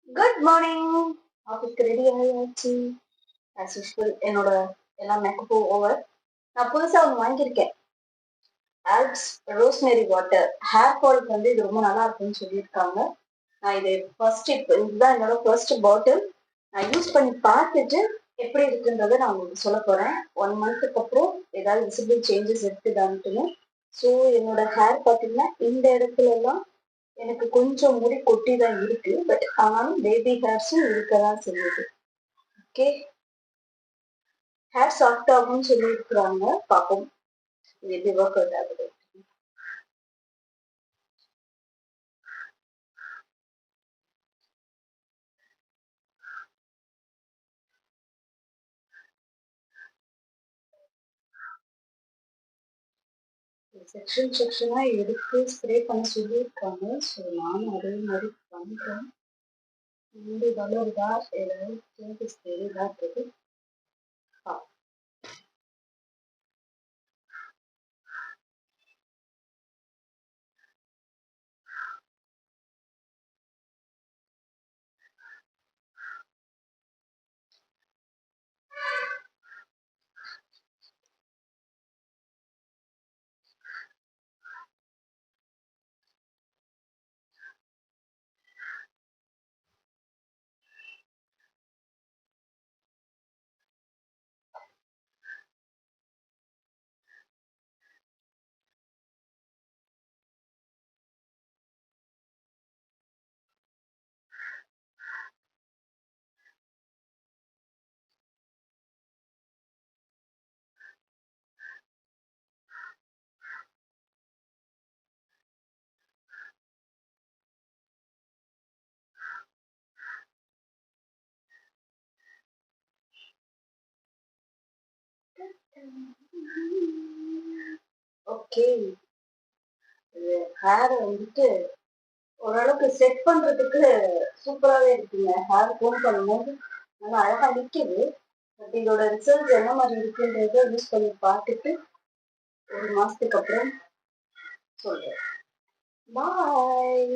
Good morning. ஆஃபீஸ்க்கு ready ஆயாச்சு. As usual என்னோட எல்லா மேக்கப்பும் ஓவர். நான் புதுசா ஒன்று வாங்கியிருக்கேன். Alps rosemary water. ஹேர் ஃபாலுக்கு வந்து இது ரொம்ப நல்லா இருக்குன்னு சொல்லியிருக்காங்க. நான் இது இதுதான் என்னோட ஃபர்ஸ்ட் பாட்டில். நான் யூஸ் பண்ணி பார்த்துட்டு எப்படி இருக்குன்றதை நான் உங்களுக்கு சொல்ல போறேன். 1 மந்த்துக்கு அப்புறம் ஏதாவது விசிபிள் சேஞ்சஸ் இருக்குதான்ட்டுன்னு. ஸோ என்னோட ஹேர் பார்த்தீங்கன்னா இந்த இடத்துல எல்லாம் எனக்கு கொஞ்சம் முடி கொட்டி தான் இருக்கு. பட் ஆனாலும் பேபி ஹேர்ஸும் இருக்க தான் செய்யுது. ஓகே, ஹேர் சாஃப்ட் ஆகும்னு சொல்லியிருக்கிறாங்க. பார்ப்போம் இது எப்படி ஒர்க் அவுட் ஆகுது. செக்ஷனா எடுத்து ஸ்ப்ரே பண்ண சொல்லியிருக்காங்க. ஸோ நானும் அதே மாதிரி பண்றேன். முடி வளருதா ஏதாவது சேஞ்சஸ் தெரியுதான்றது பார்ப்போம். ஓகே, ஹேர் வந்துட்டு ஓரளவுக்கு செட் பண்றதுக்கு சூப்பராகவே இருக்குங்க. ஹேர் கோம் பண்ணும்போது நல்லா அழகா நிற்குது. பட் இதோட ரிசல்ட் என்ன மாதிரி இருக்குன்றத யூஸ் பண்ணி பார்த்துட்டு 1 மாசத்துக்கு அப்புறம் சொல்றேன். பாய்.